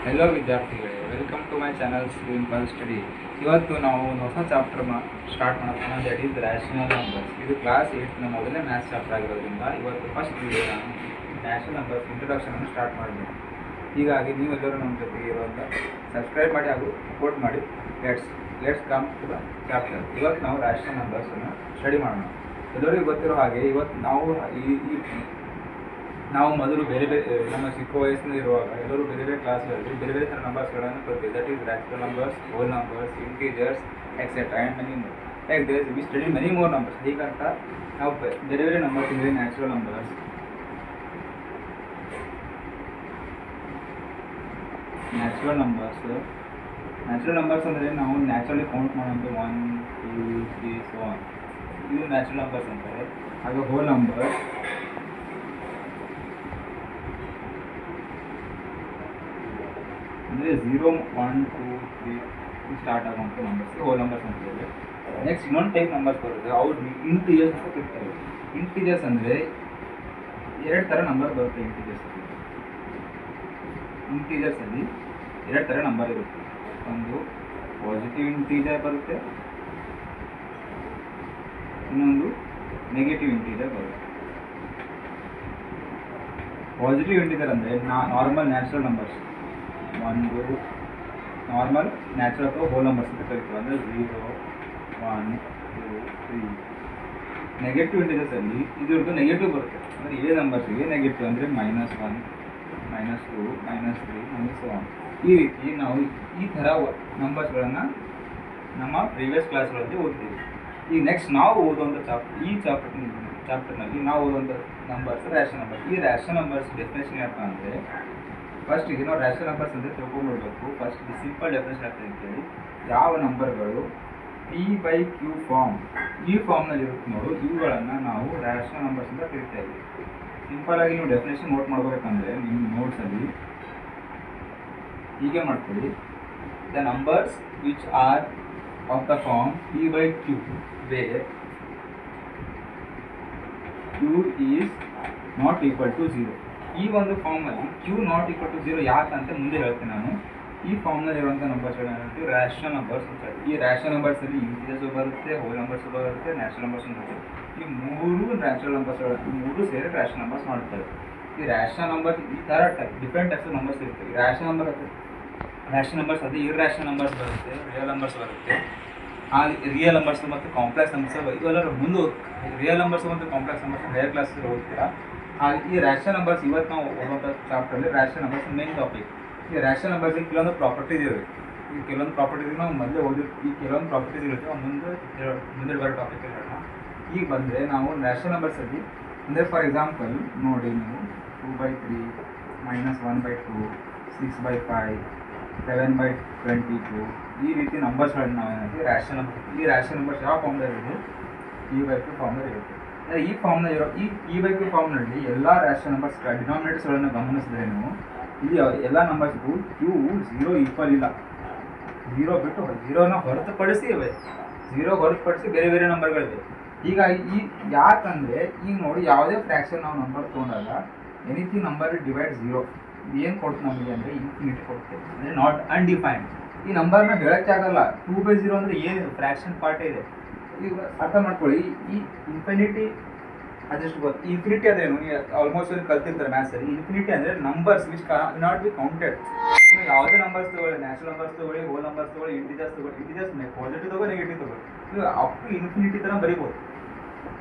Hello ವಿದ್ಯಾರ್ಥಿಗಳೇ, welcome to my channel simple study. ಇವತ್ತು ನಾವು ಒಂದು ಹೊಸ ಚಾಪ್ಟರ್ ಸ್ಟಾರ್ಟ್ ಮಾಡೋಣ. That is rational numbers. ಇದು ಕ್ಲಾಸ್ 8ನ ಮೊದಲನೇ ಮ್ಯಾಥ್ಸ್ ಚಾಪ್ಟರ್ ಆಗಿರೋದ್ರಿಂದ ಇವತ್ತು ಫಸ್ಟ್ ವಿಡಿಯೋ ನಾನು ರ್ಯಾಷನಲ್ ನಂಬರ್ಸ್ ಇಂಟ್ರೊಡಕ್ಷನನ್ನು ಸ್ಟಾರ್ಟ್ ಮಾಡಬೇಕು. ಹೀಗಾಗಿ ನೀವೆಲ್ಲರೂ ನಮ್ಮ ಜೊತೆಗೆ ಇರುವಂಥ ಸಬ್ಸ್ಕ್ರೈಬ್ ಮಾಡಿ ಹಾಗೂ ಸಪೋರ್ಟ್ ಮಾಡಿ. Let's come to the chapter. ಇವತ್ತು ನಾವು ರ್ಯಾಷನಲ್ ನಂಬರ್ಸನ್ನು ಸ್ಟಡಿ ಮಾಡೋಣ. ಎಲ್ಲರಿಗೂ ಗೊತ್ತಿರೋ ಹಾಗೆ ಇವತ್ತು ನಾವು ಮೊದಲು ಬೇರೆ ಬೇರೆ ನಮ್ಮ ಚಿಕ್ಕ ವಯಸ್ಸಿನಲ್ಲಿ ಇರುವಾಗ ಎಲ್ಲರೂ ಬೇರೆ ಬೇರೆ ಕ್ಲಾಸ್ಗಳಲ್ಲಿ ಬೇರೆ ಬೇರೆ ಥರ ನಂಬರ್ಸ್ಗಳನ್ನು ಕಲಿತೀವಿ. That is rational numbers, whole numbers, integers, etcetera and many more. Like this we study many more numbers. ಹೀಗಂತ ನಾವು ಬೇರೆ ಬೇರೆ ನಂಬರ್ಸ್ ಅಂದರೆ ನ್ಯಾಚುರಲ್ ನಂಬರ್ಸ್, ನ್ಯಾಚುರಲ್ ನಂಬರ್ಸ್ ಅಂದರೆ ನಾವು ನ್ಯಾಚುರಲಿ ಕೌಂಟ್ ಮಾಡೋದು 1 2 3 so on. ಇದು ನ್ಯಾಚುರಲ್ ನಂಬರ್ಸ್ ಅಂತಾರೆ. ಹಾಗೆ ಹೋಲ್ ನಂಬರ್ ಅಂದರೆ 0 1 2 3 ಸ್ಟಾರ್ಟ್ ಆಗುವಂಥ ನಂಬರ್ಸ್ ಹೋಲ್ ನಂಬರ್ಸ್ ಅಂತಿದೆ. ನೆಕ್ಸ್ಟ್ ಇನ್ನೊಂದು ಟೈಪ್ ನಂಬರ್ಸ್ ಬರುತ್ತೆ, ಅವ್ರು ಇಂಟೀಜರ್ಸ್ ಅಂತ ಕರೀತಾರೆ. ಇಂಟೀಜರ್ಸ್ ಅಂದರೆ ಎರಡು ಥರ ನಂಬರ್ ಬರುತ್ತೆ. ಇಂಟೀಜರ್ಸಲ್ಲಿ ಎರಡು ಥರ ನಂಬರ್ ಇರುತ್ತೆ. ಒಂದು ಪಾಸಿಟಿವ್ ಇಂಟೀಜರ್ ಬರುತ್ತೆ, ಇನ್ನೊಂದು ನೆಗೆಟಿವ್ ಇಂಟೀಜರ್ ಬರುತ್ತೆ. ಪಾಸಿಟಿವ್ ಇಂಟೀಜರ್ ಅಂದರೆ ನಾರ್ಮಲ್ ನ್ಯಾಚುರಲ್ ನಂಬರ್ಸ್, ಒಂದು ನಾರ್ಮಲ್ ನ್ಯಾಚುರಲ್ ಅಥವಾ ಹೋಲ್ ನಂಬರ್ಸ್ ಅಂತ ಕರಿತೀವಿ. ಅಂದರೆ 0 1 2 3. ನೆಗೆಟಿವ್ ಇಂಟೀಜರ್ಸಲ್ಲಿ ಇದ್ರದ್ದು ನೆಗೆಟಿವ್ ಬರುತ್ತೆ. ಅಂದರೆ ಇದೇ ನಂಬರ್ಸಿಗೆ ನೆಗೆಟಿವ್ ಅಂದರೆ -1 -2 -3 so on. ಈ ರೀತಿ ನಾವು ಈ ಥರ ನಂಬರ್ಸ್ಗಳನ್ನು ನಮ್ಮ ಪ್ರೀವಿಯಸ್ ಕ್ಲಾಸ್ಗಳಲ್ಲಿ ಓದ್ತೀವಿ. ಈಗ ನೆಕ್ಸ್ಟ್ ನಾವು ಓದುವಂಥ ಈ ಚಾಪ್ಟರ್ನಲ್ಲಿ ನಾವು ಓದುವಂಥ ನಂಬರ್ಸ್ ರ್ಯಾಷನಲ್ ನಂಬರ್ಸ್. ಈ ರ್ಯಾಷನಲ್ ನಂಬರ್ಸ್ ಡೆಫಿನೇಷನ್ ಏನಪ್ಪ ಅಂದರೆ, ಫಸ್ಟಿಗೆ ನಾವು ರ್ಯಾಷನಲ್ ನಂಬರ್ಸ್ ಅಂದರೆ ತಿಳ್ಕೊಂಡ್ಬಿಡ್ಬೇಕು. ಫಸ್ಟ್ ಸಿಂಪಲ್ ಡೆಫಿನೇಷನ್ ಆಗ್ತದೆ ಅಂತೇಳಿ, ಯಾವ ನಂಬರ್ಗಳು P/Q ಈ ಫಾರ್ಮ್ನಲ್ಲಿ ಇರುತ್ತೆ ನೋಡು, ಇವುಗಳನ್ನು ನಾವು ರ್ಯಾಷನಲ್ ನಂಬರ್ಸ್ ಅಂತ ಕರಿತಾ ಇದ್ದೀವಿ. ಸಿಂಪಲ್ ಆಗಿ ನೀವು ಡೆಫಿನೇಷನ್ ನೋಟ್ ಮಾಡ್ಕೋಬೇಕಂದ್ರೆ ನಿಮ್ಮ ನೋಟ್ಸಲ್ಲಿ ಹೀಗೆ ಮಾಡ್ಕೊಳ್ಳಿ: the numbers which are of the form P/Q where Q is not equal to 0. ಈ ಒಂದು ಫಾರ್ಮಲ್ಲಿ Q ನಾಟ್ ಈಕ್ವಲ್ ಟು 0 ಯಾಕಂತ ಮುಂದೆ ಹೇಳ್ತೀನಿ ನಾನು. ಈ ಫಾರ್ಮ್ನಲ್ಲಿರುವಂಥ ನಂಬರ್ಸ್ಗಳೇನಂತ ರ್ಯಾಷನಲ್ ನಂಬರ್ಸ್ ಅಂತ. ಈ ರ್ಯಾಷನಲ್ ನಂಬರ್ಸಲ್ಲಿ ಇಂಟೀಜರ್ಸು ಬರುತ್ತೆ, ಹೋಲ್ ನಂಬರ್ಸು ಬರುತ್ತೆ, ನ್ಯಾಚುರಲ್ ನಂಬರ್ಸ್ ಬರುತ್ತೆ. ಈ ಮೂರು ನ್ಯಾಚುರಲ್ ನಂಬರ್ಸ್ಗಳು, ಈ ಮೂರು ಸೇರಿ ರ್ಯಾಷನಲ್ ನಂಬರ್ಸ್ ಮಾಡ್ತಾರೆ. ಈ ರ್ಯಾಷನಲ್ ನಂಬರ್ಸ್ ಈ ಥರ ಡಿಫ್ರೆಂಟ್ ಟೈಪ್ಸ್ ನಂಬರ್ಸ್ ಇರ್ತವೆ. ಈ ರ್ಯಾಷನಲ್ ನಂಬರ್ಸ್ ಅದು ಇರ್ರ್ಯಾಷನಲ್ ನಂಬರ್ಸ್ ಬರುತ್ತೆ, ರಿಯಲ್ ನಂಬರ್ಸ್ ಬರುತ್ತೆ. ಆ ರಿಯಲ್ ನಂಬರ್ಸ್ ಮತ್ತು ಕಾಂಪ್ಲೆಕ್ಸ್ ನಂಬರ್ಸ್ ಇವೆಲ್ಲರೂ ಮುಂದೆ ರಿಯಲ್ ನಂಬರ್ಸ್ ಮತ್ತು ಕಾಂಪ್ಲೆಕ್ಸ್ ನಂಬರ್ಸ್ ಹೈಯರ್ ಕ್ಲಾಸಲ್ಲಿ ಓದ್ತೀರಾ. ಈ ರ್ಯಾಷನಲ್ ನಂಬರ್ಸ್ ಇವತ್ತು ನಾವು ಓದುವಂಥ ಚಾಪ್ಟರಲ್ಲಿ ರ್ಯಾಷನಲ್ ನಂಬರ್ಸ್ ಮೇನ್ ಟಾಪಿಕ್. ಈ ರ್ಯಾಷನಲ್ ನಂಬರ್ಸಿಗೆ ಕೆಲವೊಂದು ಪ್ರಾಪರ್ಟೀಸ್ ಇವೆ. ಈ ಕೆಲವೊಂದು ಪ್ರಾಪರ್ಟೀಸ್ ನಾವು ಮೊದಲೇ ಈ ಕೆಲವೊಂದು ಪ್ರಾಪರ್ಟೀಸ್ ಇರುತ್ತೆ, ಮುಂದೆ ಬರೋ ಟಾಪಿಕಲ್ಲಿ ಹೇಳೋಣ. ಈಗ ಬಂದರೆ ನಾವು ರ್ಯಾಷನಲ್ ನಂಬರ್ಸಲ್ಲಿ ಅಂದರೆ ಫಾರ್ ಎಕ್ಸಾಂಪಲ್ ನೋಡಿ, ನೀವು 2/3 -1/2 6/5 7/22 ಈ ರೀತಿ ನಂಬರ್ಸ್ಗಳನ್ನ ನಾವು ಏನಂತೀವಿ ರ್ಯಾಷನಲ್ ನಂಬರ್ಸ್. ಈ ರ್ಯಾಷನಲ್ ನಂಬರ್ಸ್ ಯಾವ ಫಾರ್ಮ್ನಲ್ಲಿರುತ್ತೆ? P/Q ಫಾರ್ಮ್ನಲ್ಲಿ ಇರುತ್ತೆ. ಈ ಫಾರ್ಮ್ನಲ್ಲಿರೋ ಈ P/Q ಫಾರ್ಮ್ನಲ್ಲಿ ಎಲ್ಲ ರ್ಯಾಷನಲ್ ನಂಬರ್ಸ್ ಡಿನಾಮಿನೇಟರ್ಸ್ಗಳನ್ನು ಗಮನಿಸಿದ್ರೆ ನೀವು ಇಲ್ಲಿ ಎಲ್ಲ ನಂಬರ್ಸ್ಗೂ Q 0 ಈಕ್ವಲ್ ಇಲ್ಲ. 0 ಬಿಟ್ಟು 0ನ ಹೊರತುಪಡಿಸಿ ಇವೆ, 0 ಹೊರತುಪಡಿಸಿ ಬೇರೆ ಬೇರೆ ನಂಬರ್ಗಳಿವೆ. ಹೀಗಾಗಿ ಯಾಕಂದರೆ ಈಗ ನೋಡಿ, ಯಾವುದೇ ಫ್ರ್ಯಾಕ್ಷನ್ ನಾವು ನಂಬರ್ ತೊಗೊಂಡಾಗ ಎನಿಥಿಂಗ್ ನಂಬರ್ ಡಿವೈಡ್ 0 ಏನು ಕೊಡ್ತು ನಮಗೆ ಅಂದರೆ ಇನ್ಫಿನಿಟಿ ಕೊಡ್ತೇವೆ, ಅಂದರೆ ನಾಟ್ ಅನ್ಡಿಫೈನ್ಡ್. ಈ ನಂಬರ್ನ ಹೇಳೋಕ್ಕೆ ಆಗಲ್ಲ. 2/0 ಅಂದರೆ ಏನಿದೆ, ಫ್ರ್ಯಾಕ್ಷನ್ ಪಾರ್ಟೇ ಇದೆ. ಈಗ ಅರ್ಥ ಮಾಡ್ಕೊಳ್ಳಿ. ಈ ಇನ್ಫಿನಿಟಿ ಅದೆಷ್ಟು ಗೊತ್ತು? ಇನ್ಫಿನಿಟಿ ಅಂದರೆ ಏನು? ಆಲ್ಮೋಸ್ಟ್ ಕಲ್ತಿರ್ತಾರೆ ಮ್ಯಾಥ್ಸಲ್ಲಿ. ಇನ್ಫಿನಿಟಿ ಅಂದರೆ numbers which not be counted. ಯಾವುದೇ ನಂಬರ್ಸ್ ತಗೊಳ್ಳಿ, ನ್ಯಾಚುರಲ್ ನಂಬರ್ಸ್ ತಗೊಳ್ಳಿ, ಹೋಲ್ ನಂಬರ್ಸ್ ತಗೊಳ್ಳಿ, ಇಂಟೀಜರ್ಸ್ ತಗೊಳ್ಳಿ, ಇಂಟೀಜರ್ಸ್ ಪಾಸಿಟಿವ್ ತಗೊಳ್ಳಿ, ನೆಗೆಟಿವ್ ತಗೊಳ್ಳಿ, ನೀವು ಅಪ್ ಟು ಇನ್ಫಿನಿಟಿ ಥರ ಬರೀಬೋದು.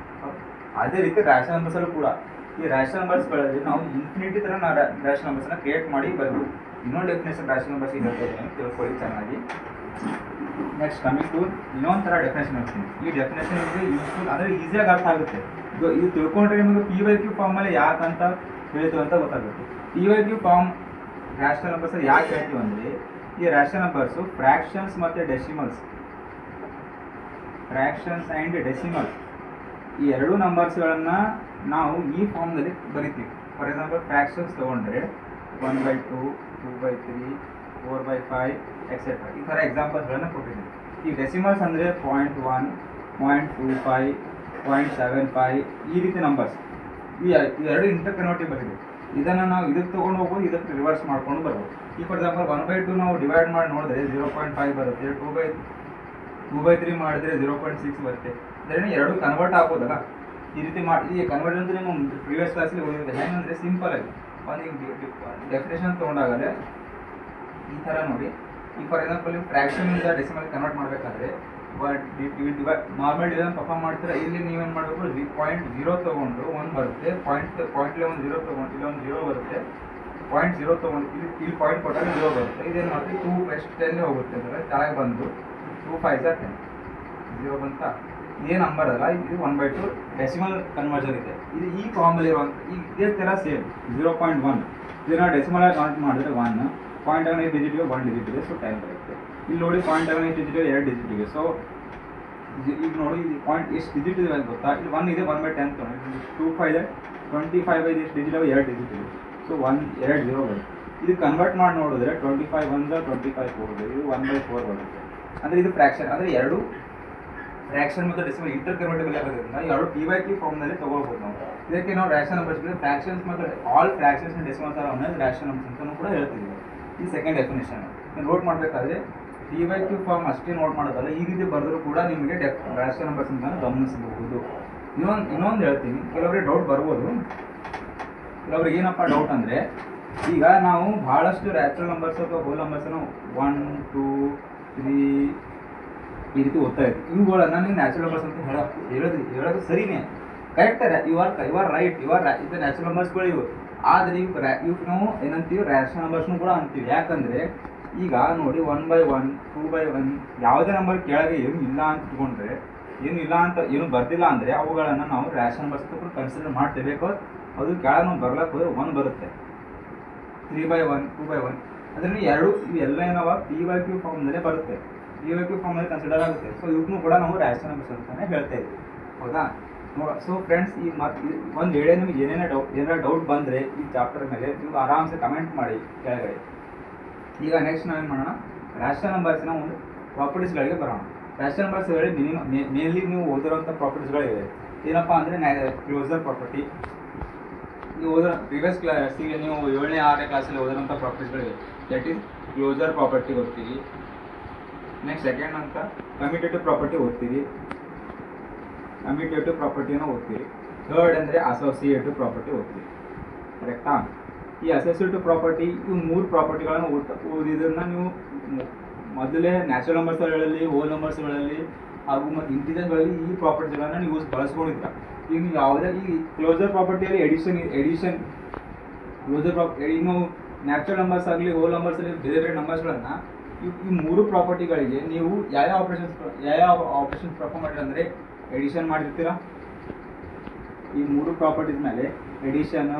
ಅದೇ ರೀತಿ ರ್ಯಾಷನಲ್ ನಂಬರ್ಸಲ್ಲೂ ಕೂಡ ಈ ರ್ಯಾಷನಲ್ ನಂಬರ್ಸ್ಗಳಲ್ಲಿ ನಾವು ಇನ್ಫಿನಿಟಿ ಥರ ರ್ಯಾಷನಲ್ ನಂಬರ್ಸ್ನ ಕ್ರಿಯೇಟ್ ಮಾಡಿ ಬರ್ಬೋದು. ಇನ್ನೊಂದು ಡೆಫಿನೇಷನ್ ರ್ಯಾಷನಲ್ ನಂಬರ್ಸ್ ಹೇಳ್ತೇನೆ, ತಿಳ್ಕೊಳ್ಳಿ ಚೆನ್ನಾಗಿ. ನೆಕ್ಸ್ಟ್ ಕಮಿಂಗ್ ಟು ಇನ್ನೊಂದು ಥರ ಡೆಫಿನೇಷನ್ ಹೇಳ್ತೀನಿ. ಈ ಡೆಫಿನೇಷನ್ ಯೂಸ್ಫುಲ್ ಅಂದರೆ ಈಸಿಯಾಗಿ ಅರ್ಥ ಆಗುತ್ತೆ. ಇದು ತಿಳ್ಕೊಂಡ್ರೆ ನಿಮಗೆ P/Q ಫಾರ್ಮಲ್ಲಿ ಯಾಕಂತ ಹೇಳ್ತೀವಿ ಅಂತ ಗೊತ್ತಾಗುತ್ತೆ. P/Q ಫಾರ್ಮ್ ರ್ಯಾಷನಲ್ ನಂಬರ್ಸಲ್ಲಿ ಯಾಕೆ ಹೇಳ್ತೀವಿ ಅಂದರೆ, ಈ ರ್ಯಾಷನಲ್ ನಂಬರ್ಸು ಫ್ರ್ಯಾಕ್ಷನ್ಸ್ ಮತ್ತು ಡೆಸಿಮಲ್ಸ್, ಫ್ರ್ಯಾಕ್ಷನ್ಸ್ ಆ್ಯಂಡ್ ಡೆಸಿಮಲ್ಸ್ ಈ ಎರಡೂ ನಂಬರ್ಸ್ಗಳನ್ನು ನಾವು ಈ ಫಾರ್ಮ್ನಲ್ಲಿ ಬರಿತೀವಿ. ಫಾರ್ ಎಕ್ಸಾಂಪಲ್ ಫ್ರ್ಯಾಕ್ಷನ್ಸ್ ತೊಗೊಂಡ್ರೆ 1/2 2/3 4/5 ಎಕ್ಸೆಟ್ರಾ ಈ ಥರ ಎಕ್ಸಾಂಪಲ್ಸ್ಗಳನ್ನು ಕೊಟ್ಟಿದ್ದೀವಿ. ಈ ಡೆಸಿಮಲ್ಸ್ ಅಂದರೆ 0.1 0.25 0.75 ಈ ರೀತಿ ನಂಬರ್ಸ್. ಈ ಎರಡು ಇಂಟರ್ ಕನ್ವರ್ಟಿಬಲ್ ಇದೆ. ಇದನ್ನು ನಾವು ಇದಕ್ಕೆ ತೊಗೊಂಡು ಹೋಗ್ಬೋದು, ಇದಕ್ಕೆ ರಿವರ್ಸ್ ಮಾಡ್ಕೊಂಡು ಬರ್ಬೋದು. ಈ ಫಾರ್ ಎಕ್ಸಾಂಪಲ್ 1/2 ನಾವು ಡಿವೈಡ್ ಮಾಡಿ ನೋಡಿದ್ರೆ 0.5 ಬರುತ್ತೆ, 2/3 ಮಾಡಿದ್ರೆ 0.6 ಬರುತ್ತೆ. ಅದರಿಂದ ಎರಡು ಕನ್ವರ್ಟ್ ಆಗ್ಬೋದಲ್ಲ. ಈ ರೀತಿ ಮಾಡಿ ಈ ಕನ್ವರ್ಟ್ ಅಂದರೆ ನೀವು ಪ್ರೀವಿಯಸ್ ಕ್ಲಾಸಲ್ಲಿ ಓದಿರುತ್ತೆ. ಹೆಂಗಂದರೆ ಸಿಂಪಲ್ ಆಗಿ ಒಂದು ಡೆಫಿನೇಷನ್ ತೊಗೊಂಡಾಗಲೇ ಈ ಥರ ನೋಡಿ. ಈ ಫಾರ್ ಎಕ್ಸಾಂಪಲ್ ನೀವು ಫ್ರ್ಯಾಕ್ಷನಿಂದ ಡೆಸಿಮಲ್ ಕನ್ವರ್ಟ್ ಮಾಡಬೇಕಾದ್ರೆ ನಾರ್ಮಲ್ ಡಿವಿಷನ್ ಪರ್ಫಾರ್ಮ್ ಮಾಡ್ತೀರಾ. ಇಲ್ಲಿ ನೀವೇನು ಮಾಡಬೇಕು, 0.0 ತೊಗೊಂಡು 1 ಬರುತ್ತೆ, ಪಾಯಿಂಟ್ 0 ತೊಗೊಂಡು ಇಲ್ಲೊಂದು 0 ಬರುತ್ತೆ, 0.0 ತೊಗೊಂಡು ಇಲ್ಲಿ ಪಾಯಿಂಟ್ ಕೊಟ್ಟಾಗ 0 ಬರುತ್ತೆ. ಇದೇನು ಮಾಡ್ತೀವಿ 2 + 10 ಹೋಗುತ್ತೆ ಅಂದರೆ ಕೆಳಗೆ ಬಂದು 2 5 10 0 ಬಂತ. ಇದೇ ನಂಬರ್ ಅಲ್ಲ, ಇದು 1/2 ಡೆಸಿಮಲ್ ಕನ್ವರ್ಜನ್ ಇದೆ. ಇದು ಈ ಫಾರ್ಮಲ್ಲಿ ಇರುವಂಥ ಇದೇ ಥರ ಸೇಮ್ 0.1 ಇದನ್ನು ಡೆಸಿಮಲ್ ಆಗಿ ಕೌಂಟ್ ಮಾಡಿದ್ರೆ 1, ಪಾಯಿಂಟ್ 8 ಡಿಜಿಟ್ 1 ಡಿಜಿಟ್ ಇದೆ, ಸೊ 10 ಬರುತ್ತೆ. ಇಲ್ಲಿ ನೋಡಿ 0.8 ಡಿಜಿಟ್ 2 ಡಿಜಿಟ್ ಇದೆ. ಸೊ ಈಗ ನೋಡಿ ಇದು ಪಾಯಿಂಟ್ ಎಷ್ಟು ಡಿಜಿಟ್ ಇದೆ ಅಂತ ಗೊತ್ತಾ. ಇಲ್ಲಿ 1 ಇದೆ, 1/10 ತೊಗೊಂಡು 2 5 ಇದೆ, 25 ಎಷ್ಟು ಡಿಜಿಟ್ 2 ಡಿಜಿಟ್ ಇದೆ. ಸೊ 1 2 0 ಬರುತ್ತೆ. ಇದು ಕನ್ವರ್ಟ್ ಮಾಡಿ ನೋಡಿದ್ರೆ 25 1 25 4 ಇದು 1/4 ಬರುತ್ತೆ. ಅಂದರೆ ಇದು ಫ್ರ್ಯಾಕ್ಷನ್. ಅಂದರೆ ಎರಡು ಫ್ರ್ಯಾಕ್ಷನ್ ಮತ್ತು ಡೆಸಿಮಲ್ ಇಂಟರ್ ಕನ್ವರ್ಟಬಲ್ ಆಗೋದ್ರಿಂದ ಎರಡು PYQ ಫಾರ್ಮ್ನಲ್ಲಿ ತೊಗೊಳ್ಬೋದು ನಾವು. ಇದಕ್ಕೆ ನಾವು ರ್ಯಾಷನಲ್ ನಂಬರ್ಸ್ ಫ್ರ್ಯಾಕ್ಷನ್ಸ್ ಮತ್ತು all fractions and decimals are ಅನ್ನೋದು ರ್ಯಾಷನಲ್ ನಂಬರ್ಸ್ ಅಂತಲೂ ಕೂಡ ಹೇಳ್ತಿದ್ದೀವಿ. ಈ ಸೆಕೆಂಡ್ ಡೆಫಿನೇಷನ್ ನೋಟ್ ಮಾಡಬೇಕಾದ್ರೆ PYQ ಫಾರ್ಮ್ ಅಷ್ಟೇ ನೋಟ್ ಮಾಡೋದಲ್ಲ, ಈ ರೀತಿ ಬರೆದರೂ ಕೂಡ ನಿಮಗೆ ರ್ಯಾಷನಲ್ ನಂಬರ್ಸ್ ಅಂತ ಗಮನಿಸಬಹುದು. ಇನ್ನೊಂದು ಹೇಳ್ತೀನಿ, ಕೆಲವರಿಗೆ ಡೌಟ್ ಬರ್ಬೋದು. ಕೆಲವ್ರಿಗೆ ಏನಪ್ಪ ಡೌಟ್ ಅಂದರೆ, ಈಗ ನಾವು ಭಾಳಷ್ಟು ರ್ಯಾಷನಲ್ ನಂಬರ್ಸ್ ಅಥವಾ ಹೋಲ್ ನಂಬರ್ಸನ್ನು 1 2 3 ಈ ರೀತಿ ಓದ್ತಾ ಇದ್ವಿ. ಇವುಗಳನ್ನು ನೀವು ನ್ಯಾಚುರಲ್ ನಂಬರ್ಸ್ ಅಂತ ಹೇಳೋದು ಸರಿನೇ, ಕರೆಕ್ಟ್. ಯು ಆರ್ ರೈಟ್, ಇದು ನ್ಯಾಚುರಲ್ ನಂಬರ್ಸ್ಗಳು ಇವು. ಆದರೆ ಇವು ನಾವು ಏನಂತೀವಿ, ರ್ಯಾಷನಲ್ ನಂಬರ್ಸ್ನು ಕೂಡ ಅಂತೀವಿ. ಯಾಕಂದರೆ ಈಗ ನೋಡಿ 1/1 2/1 ಯಾವುದೇ ನಂಬರ್ ಕೆಳಗೆ ಏನು ಇಲ್ಲ ಅಂತ ಇಟ್ಕೊಂಡ್ರೆ, ಏನು ಬರ್ದಿಲ್ಲ ಅಂದರೆ ಅವುಗಳನ್ನು ನಾವು ರ್ಯಾಷನಲ್ ನಂಬರ್ಸ್ ಅಂತ ಕೂಡ ಕನ್ಸಿಡರ್ ಮಾಡ್ತೇವೆ. ಬಿಕಾಸ್ ಅದು ಕೆಳಗೆ ನಾವು ಬರ್ಲಕ್ಕೆ ಹೋದ್ರೆ 1 ಬರುತ್ತೆ, 3/1 2/1 ಅದರಲ್ಲಿ ಇವೆಲ್ಲ ಏನವ PYQ ಫಾರ್ಮ್ನಲ್ಲೇ ಬರುತ್ತೆ, PYQ ಫಾರ್ಮ್ನಲ್ಲಿ ಕನ್ಸಿಡರ್ ಆಗುತ್ತೆ. ಸೊ ಇವಕ್ಕೂ ಕೂಡ ನಾವು ರ್ಯಾಷನಲ್ ನಂಬರ್ಸ್ ಅಂತಲೇ ಹೇಳ್ತಾ ಇದ್ವಿ, ಹೌದಾ. ಸೊ ಫ್ರೆಂಡ್ಸ್, ಈಗ ಒಂದು ವೇಳೆ ನಿಮಗೆ ಏನಾರ ಡೌಟ್ ಬಂದರೆ ಈ ಚಾಪ್ಟರ್ ಮೇಲೆ ನೀವು ಆರಾಮ್ಸೆ ಕಮೆಂಟ್ ಮಾಡಿ ಕೆಳಗಡೆ. ಈಗ ನೆಕ್ಸ್ಟ್ ನಾವೇನು ಮಾಡೋಣ, ರ್ಯಾಷನಲ್ ನಂಬರ್ಸ್ನ ಒಂದು ಪ್ರಾಪರ್ಟೀಸ್ಗಳಿಗೆ ಬರೋಣ. ರ್ಯಾಷನಲ್ ನಂಬರ್ಸ್ ಹೇಳಿ ಮೇನ್ಲಿ ನೀವು ಓದಿರೋಂಥ ಪ್ರಾಪರ್ಟೀಸ್ಗಳಿವೆ. ಏನಪ್ಪ ಅಂದರೆ ಕ್ಲೋಸರ್ ಪ್ರಾಪರ್ಟಿ. ನೀವು ಪ್ರೀವಿಯಸ್ ಕ್ಲಾಸಿಗೆ ನೀವು 7ನೇ 6ನೇ ಕ್ಲಾಸಲ್ಲಿ ಓದಿರೋಂಥ ಪ್ರಾಪರ್ಟೀಸ್ಗಳಿವೆ. ದಟ್ ಈಸ್ ಕ್ಲೋಸರ್ ಪ್ರಾಪರ್ಟಿ ಓದ್ತೀವಿ. ನೆಕ್ಸ್ಟ್ ಸೆಕೆಂಡ್ ಅಂತ ಕಮ್ಯುಟೇಟಿವ್ ಪ್ರಾಪರ್ಟಿ ಓದ್ತೀವಿ, ಕಮ್ಯುಟೇಟಿವ್ ಪ್ರಾಪರ್ಟಿಯನ್ನು ಓದ್ತೀವಿ. ಥರ್ಡ್ ಅಂದರೆ ಅಸೋಸಿಯೇಟಿವ್ ಪ್ರಾಪರ್ಟಿ ಓದ್ತೀವಿ, ಕರೆಕ್ಟಾ. ಈ ಅಸೋಸಿಯೇಟಿವ್ ಪ್ರಾಪರ್ಟಿ ಇವು 3 ಪ್ರಾಪರ್ಟಿಗಳನ್ನು ಓದಿದ್ರನ್ನ ನೀವು ಮೊದಲೇ ನ್ಯಾಚುರಲ್ ನಂಬರ್ಸ್ಗಳಲ್ಲಿ, ಹೋಲ್ ನಂಬರ್ಸ್ಗಳಲ್ಲಿ ಹಾಗೂ ಮತ್ತು ಇಂಟಿಜರ್ಗಳಲ್ಲಿ ಈ ಪ್ರಾಪರ್ಟಿಗಳನ್ನು ನೀವು ಬಳಸ್ಕೊಂಡಿದ್ರ. ಈಗ ನೀವು ಯಾವುದೇ ಈ ಕ್ಲೋಸರ್ ಪ್ರಾಪರ್ಟಿಯಲ್ಲಿ ಎಡಿಷನ್ ಕ್ಲೋಸರ್ ಇನ್ನು ನ್ಯಾಚುರಲ್ ನಂಬರ್ಸ್ ಆಗಲಿ, ಹೋಲ್ ನಂಬರ್ಸಲ್ಲಿ ಬೇರೆ ನಂಬರ್ಸ್ಗಳನ್ನು ಈ 3 ಪ್ರಾಪರ್ಟಿಗಳಿಗೆ ನೀವು ಯಾವ ಆಪರೇಷನ್ಸ್ ಪರ್ಫಾರ್ಮ್ ಮಾಡಿರಿ ಅಂದರೆ ಎಡಿಷನ್ ಮಾಡಿರ್ತೀರಾ. ಈ 3 ಪ್ರಾಪರ್ಟೀಸ್ ಮೇಲೆ ಎಡಿಷನ್,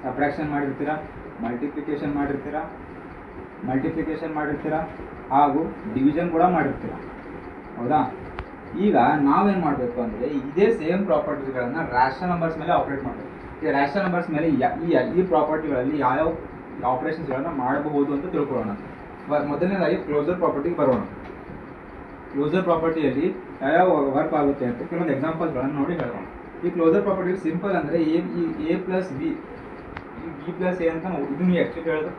ಸಬ್ಟ್ರಾಕ್ಷನ್ ಮಾಡಿರ್ತೀರಾ, ಮಲ್ಟಿಪ್ಲಿಕೇಶನ್ ಮಾಡಿರ್ತೀರಾ ಹಾಗೂ ಡಿವಿಷನ್ ಕೂಡ ಮಾಡಿರ್ತೀರಾ, ಹೌದಾ. ಈಗ ನಾವೇನು ಮಾಡಬೇಕು ಅಂದರೆ ಇದೇ ಸೇಮ್ ಪ್ರಾಪರ್ಟೀಸ್ಗಳನ್ನು ರ್ಯಾಷನಲ್ ನಂಬರ್ಸ್ ಮೇಲೆ ಆಪ್ರೇಟ್ ಮಾಡಬೇಕು. ಈ ರ್ಯಾಷನಲ್ ನಂಬರ್ಸ್ ಮೇಲೆ ಈ ಪ್ರಾಪರ್ಟಿಗಳಲ್ಲಿ ಯಾವ್ಯಾವ ಆಪರೇಷನ್ಸ್ಗಳನ್ನು ಮಾಡಬಹುದು ಅಂತ ತಿಳ್ಕೊಳ್ಳೋಣ. ಮೊದಲನೇದಾಗಿ ಕ್ಲೋಸರ್ ಪ್ರಾಪರ್ಟಿಗೆ ಬರೋಣ. ಕ್ಲೋಸರ್ ಪ್ರಾಪರ್ಟಿಯಲ್ಲಿ ಯಾವ್ಯಾವ ವರ್ಕ್ ಆಗುತ್ತೆ ಅಂತ ಕೆಲವೊಂದು ಎಕ್ಸಾಂಪಲ್ಸ್ಗಳನ್ನು ನೋಡಿ ಹೇಳೋಣ. ಈ ಕ್ಲೋಸರ್ ಪ್ರಾಪರ್ಟಿ ಸಿಂಪಲ್ ಅಂದರೆ A + B B+A ಅಂತ ಇದು ನೀವು ಆ್ಯಕ್ಚುಲಿ ಹೇಳಿದ್ರೆ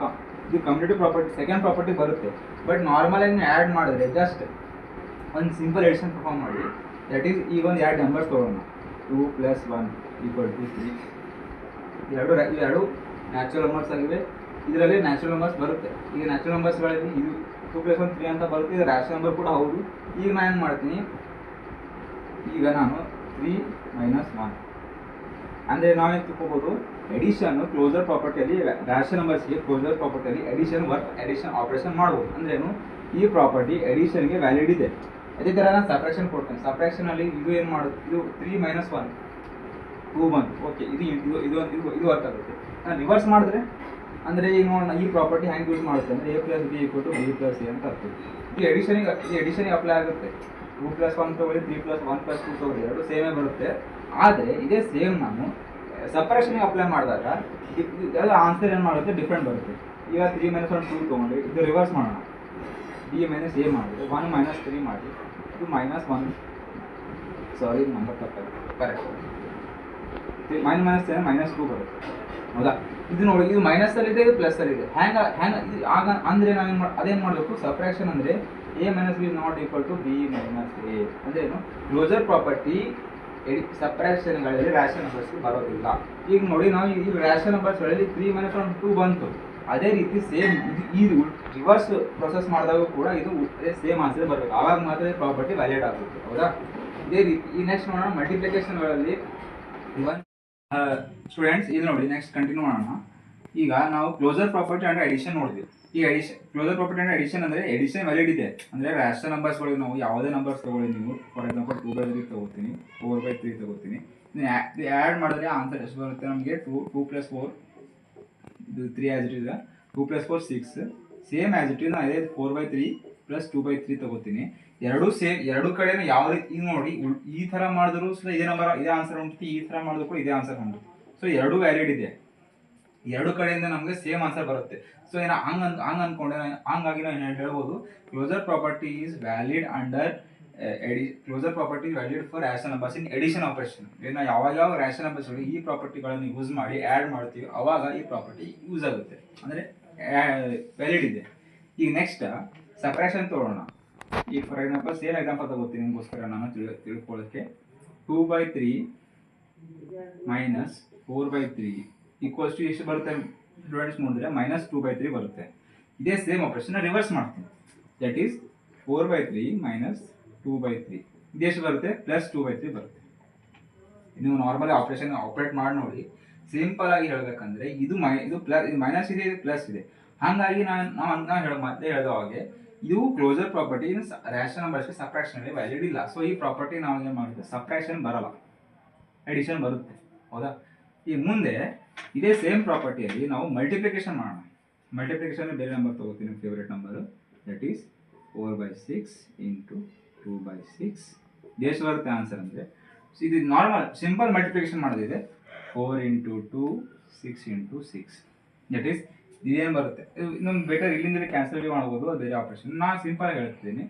ಇದು ಕಮ್ಯುಟೇಟಿವ್ ಪ್ರಾಪರ್ಟಿ ಸೆಕೆಂಡ್ ಪ್ರಾಪರ್ಟಿ ಬರುತ್ತೆ. ಬಟ್ ನಾರ್ಮಲಾಗಿ ನೀವು ಆ್ಯಡ್ ಮಾಡಿದ್ರೆ ಜಸ್ಟ್ ಒಂದು ಸಿಂಪಲ್ ಎಡಿಷನ್ ಪರ್ಫಾರ್ಮ್ ಮಾಡಿ. ದಟ್ ಈಸ್ ಈಗ ಒಂದು 2 ನಂಬರ್ಸ್ ತೊಗೊಳ್ಳೋಣ, 2 + 1 = 3. ಇವೆರಡು ನ್ಯಾಚುರಲ್ ನಂಬರ್ಸ್ ಆಗಿವೆ. ಇದರಲ್ಲಿ ನ್ಯಾಚುರಲ್ ನಂಬರ್ಸ್ ಬರುತ್ತೆ. ಈಗ ನ್ಯಾಚುರಲ್ ನಂಬರ್ಸ್ಗಳಲ್ಲಿ ಇದು 2 + 1 3 ಅಂತ ಬರುತ್ತೆ. ಇದು ರ್ಯಾಷನಲ್ ನಂಬರ್ ಕೂಡ ಹೌದು. ಈಗ ನಾನು ಏನು ಮಾಡ್ತೀನಿ, ಈಗ ನಾನು 3 - 1 ಅಂದರೆ ನಾವೇನು ತಿಳ್ಕೊಬೋದು, ಎಡಿಷನ್ ಕ್ಲೋಸರ್ ಪ್ರಾಪರ್ಟಿಯಲ್ಲಿ ರ್ಯಾಷನಲ್ ನಂಬರ್ಸ್ಗೆ ಕ್ಲೋಸರ್ ಪ್ರಾಪರ್ಟಿಯಲ್ಲಿ ಎಡಿಷನ್ ಆಪರೇಷನ್ ಮಾಡ್ಬೋದು. ಅಂದ್ರೇನು, ಈ ಪ್ರಾಪರ್ಟಿ ಎಡಿಷನ್ಗೆ ವ್ಯಾಲಿಡ್ ಇದೆ. ಅದೇ ಥರ ನಾನು ಸಬ್ಟ್ರಾಕ್ಷನ್ ಕೊಡ್ತೇನೆ. ಸಬ್ಟ್ರಾಕ್ಷನಲ್ಲಿ ಇದು ಏನು ಮಾಡೋದು, ಇದು 3 - 1 2 1 ಓಕೆ, ಇದು ವರ್ಕ್ ಆಗುತ್ತೆ. ನಾನು ರಿವರ್ಸ್ ಮಾಡಿದ್ರೆ ಅಂದರೆ ಈಗ ನೋಡೋಣ ಈ ಪ್ರಾಪರ್ಟಿ ಹೆಂಗೆ ಯೂಸ್ ಮಾಡುತ್ತೆ ಅಂದರೆ A + B = B + A ಅಂತ ಆಗ್ತದೆ. ಇದು ಎಡಿಷನಿಗೆ ಅಪ್ಲೈ ಆಗುತ್ತೆ. 2 + 1 ತೊಗೊಳ್ಳಿ, 3 + 1 + 2 ತೊಗೊಳ್ಳಿ, ಎರಡು ಸೇಮೇ ಬರುತ್ತೆ. ಆದರೆ ಇದೇ ಸೇಮ್ ನಾನು ಸಪ್ರೇಷನ್ಗೆ ಅಪ್ಲೈ ಮಾಡಿದಾಗ ಇದು ಆನ್ಸರ್ ಏನು ಮಾಡುತ್ತೆ, ಡಿಫ್ರೆಂಟ್ ಬರುತ್ತೆ. ಈಗ 3 - 1 2 ತೊಗೊಂಡು ಇದು ರಿವರ್ಸ್ ಮಾಡೋಣ, B - A ಮಾಡಿದ್ರೆ 1 - 3 ಮಾಡಿ, ಇದು -1 ಸಾರಿ ನಂಬರ್ ತಪ್ಪಾಗುತ್ತೆ, ಕರೆಕ್ಟ್ -2 ಬರುತ್ತೆ. ಹೌದಾ? ಇದು ನೋಡಿ, ಇದು ಮೈನಸಲ್ಲಿದೆ, ಇದು ಪ್ಲಸ್ಸಲ್ಲಿದೆ. ಇದು ಆಗ ಅಂದರೆ ನಾವು ಅದೇನು ಮಾಡಬೇಕು? ಸಬ್ಟ್ರಾಕ್ಷನ್ ಅಂದರೆ a - b not equal to b - a ಅಂದರೆ ಏನು? ಕ್ಲೋಸರ್ ಪ್ರಾಪರ್ಟಿ ಸಬ್ಟ್ರಾಕ್ಷನ್ಗಳಲ್ಲಿ ರ್ಯಾಷನಲ್ ನಂಬರ್ಸ್ಗೆ ಬರೋದಿಲ್ಲ. ಈಗ ನೋಡಿ, ನಾವು ಈ ರ್ಯಾಷನಲ್ ನಂಬರ್ಸ್ಗಳಲ್ಲಿ 3 - 1 2 ಬಂತು. ಅದೇ ರೀತಿ ಸೇಮ್ ಇದು ರಿವರ್ಸ್ ಪ್ರೊಸೆಸ್ ಮಾಡಿದಾಗ ಕೂಡ ಇದು ಸೇಮ್ ಆನ್ಸರ್ ಬರಬೇಕು. ಆವಾಗ ಮಾತ್ರ ಪ್ರಾಪರ್ಟಿ ವ್ಯಾಲಿಡ್ ಆಗುತ್ತೆ. ಹೌದಾ? ಇದೇ ರೀತಿ ಈ ನೆಕ್ಸ್ಟ್ ನೋಡೋಣ ಮಲ್ಟಿಪ್ಲಿಕೇಶನ್ಗಳಲ್ಲಿ. ಸ್ಟೂಡೆಂಟ್ಸ್ ಇದು ನೋಡಿ, ನೆಕ್ಸ್ಟ್ ಕಂಟಿನ್ಯೂ ಮಾಡೋಣ. ಈಗ ನಾವು ಕ್ಲೋಸರ್ ಪ್ರಾಪರ್ಟಿ ಅಂಡ್ ಅಡಿಷನ್ ನೋಡಿದ್ವಿ. ಈ ಕ್ಲೋಸರ್ ಪ್ರಾಪರ್ಟಿ ಅಂಡ್ ಅಡಿಷನ್ ಅಂದರೆ ಎಡಿಷನ್ ವ್ಯಾಲಿಡ್ ಇದೆ ಅಂದರೆ ರ್ಯಾಷನಲ್ ನಂಬರ್ಸ್ಗಳಿಗೆ ನಾವು ಯಾವುದೇ ನಂಬರ್ಸ್ ತಗೊಳ್ಳಿ ನೀವು. ಫಾರ್ ಎಕ್ಸಾಂಪಲ್ 2/3 ತಗೋತೀನಿ, 4/3 ತಗೋತೀನಿ. ಆ್ಯಡ್ ಮಾಡಿದ್ರೆ ಆನ್ಸರ್ ಎಷ್ಟು ಬರುತ್ತೆ ನಮಗೆ? 2 + 4 ಇದು 3 ಆಸ್ ಇಟ್ ಇದೆ. 2 + 4 6. ಸೇಮ್ ಆಸ್ ಇಟ್ ಇದೆ. ನಾನು ಅದೇ 4/3 + 2/3 ತಗೋತೀನಿ. ಎರಡೂ ಸೇಮ್, ಎರಡು ಕಡೆನೂ ಯಾವ ರೀತಿ ಈಗ ನೋಡಿ, ಈ ಥರ ಮಾಡಿದ್ರು ಸಹ ಇದೇ ನಂಬರ್ ಇದೇ ಆನ್ಸರ್ ಹೊಂದುತ್ತೆ, ಈ ಥರ ಮಾಡಿದ್ರು ಕೂಡ ಇದೇ ಆನ್ಸರ್ ಹೊಂದುತ್ತೆ. ಸೊ ಎರಡೂ ವ್ಯಾಲಿಡ್ ಇದೆ, ಎರಡು ಕಡೆಯಿಂದ ನಮಗೆ ಸೇಮ್ ಆನ್ಸರ್ ಬರುತ್ತೆ. ಸೊ ಏನೋ ಹಂಗೆ ಅಂದ್ಕೊಂಡೆ, ಹಂಗಾಗಿ ನಾವು ಹೇಳ್ಬೋದು closure property is valid under closer property valid for rational numbers in edition operation. ನಾವು ಯಾವ ರ್ಯಾಷನಲ್ ನಂಬರ್ಸ್ಗಳು ಈ ಪ್ರಾಪರ್ಟಿಗಳನ್ನು ಯೂಸ್ ಮಾಡಿ ಆ್ಯಡ್ ಮಾಡ್ತೀವಿ ಅವಾಗ ಈ ಪ್ರಾಪರ್ಟಿ ಯೂಸ್ ಆಗುತ್ತೆ, ಅಂದರೆ ವ್ಯಾಲಿಡ್ ಇದೆ. ಈಗ ನೆಕ್ಸ್ಟ್ ಸಪ್ರೇಷನ್ ತೊಗೊಳ್ಳೋಣ. ಈಗ ಫಾರ್ ಎಕ್ಸಾಂಪಲ್ ಸೇಮ್ ಎಕ್ಸಾಂಪಲ್ ತಗೋತೀನಿ ನಿಮಗೋಸ್ಕರ ನಾನು ತಿಳ್ಕೊಳ್ಳೋಕ್ಕೆ. 2/3 - 4/3 ಈಕ್ವಲ್ಸ್ ಟು ಎಷ್ಟು ಬರುತ್ತೆ ಸ್ಟೂಡೆಂಟ್ಸ್ ನೋಡಿದ್ರೆ? -2/3 ಬರುತ್ತೆ. ಇದೇ ಸೇಮ್ ಆಪರೇಷನ್ ರಿವರ್ಸ್ ಮಾಡ್ತೀನಿ. ದಟ್ ಈಸ್ 4/3 - 2/3 ಇದೆಷ್ಟು ಬರುತ್ತೆ? +2/3 ಬರುತ್ತೆ. ನೀವು ನಾರ್ಮಲಿ ಆಪರೇಷನ್ ಆಪರೇಟ್ ಮಾಡಿ ನೋಡಿ. ಸಿಂಪಲ್ ಆಗಿ ಹೇಳಬೇಕಂದ್ರೆ ಇದು ಮೈನಸ್ ಇದೆ, ಇದು ಪ್ಲಸ್ ಇದೆ. ಹಾಗಾಗಿ ನಾವು ಮತ್ತೆ ಹೇಳಿದ ಹಾಗೆ ಇದು ಕ್ಲೋಸರ್ ಪ್ರಾಪರ್ಟಿ ರ್ಯಾಷನಲ್ ನಂಬರ್ಸ್ಗೆ ಸಬ್ಟ್ರಾಕ್ಷನ್ ವ್ಯಾಲಿಡ್ ಇಲ್ಲ. ಸೊ ಈ ಪ್ರಾಪರ್ಟಿ ನಾವು ಏನು ಮಾಡಿದ್ರೆ ಸಬ್ಟ್ರಾಕ್ಷನ್ ಬರಲ್ಲ, ಅಡಿಷನ್ ಬರುತ್ತೆ. ಹೌದಾ? ಈ ಮುಂದೆ ಇದೇ ಸೇಮ್ ಪ್ರಾಪರ್ಟಿಯಲ್ಲಿ ನಾವು ಮಲ್ಟಿಪ್ಲಿಕೇಶನ್ ಮಾಡೋಣ. ಮಲ್ಟಿಪ್ಲಿಕೇಶನ್ ಬೇರೆ ನಂಬರ್ ತಗೋತೀನಿ, ಫೇವ್ರೇಟ್ ನಂಬರು. That is 4/6 × 2/6. ಎಷ್ಟು ಬರುತ್ತೆ ಆನ್ಸರ್ ಅಂದರೆ? ಇದು ನಾರ್ಮಲ್ ಸಿಂಪಲ್ ಮಲ್ಟಿಪ್ಲಿಕೇಶನ್ ಮಾಡೋದಿದೆ. 4 × 2 6 × 6. ದಟ್ ಈಸ್ ಇದೇನು ಬರುತ್ತೆ? ಇನ್ನೊಂದು ಬೇಕಾದ್ರೆ ಇಲ್ಲಿಂದಲೇ ಕ್ಯಾನ್ಸಲ್ ಮಾಡ್ಬೋದು, ಅದು ಬೇರೆ ಆಪರೇಷನ್. ನಾನು ಸಿಂಪಲ್ ಆಗಿ ಹೇಳ್ತೀನಿ.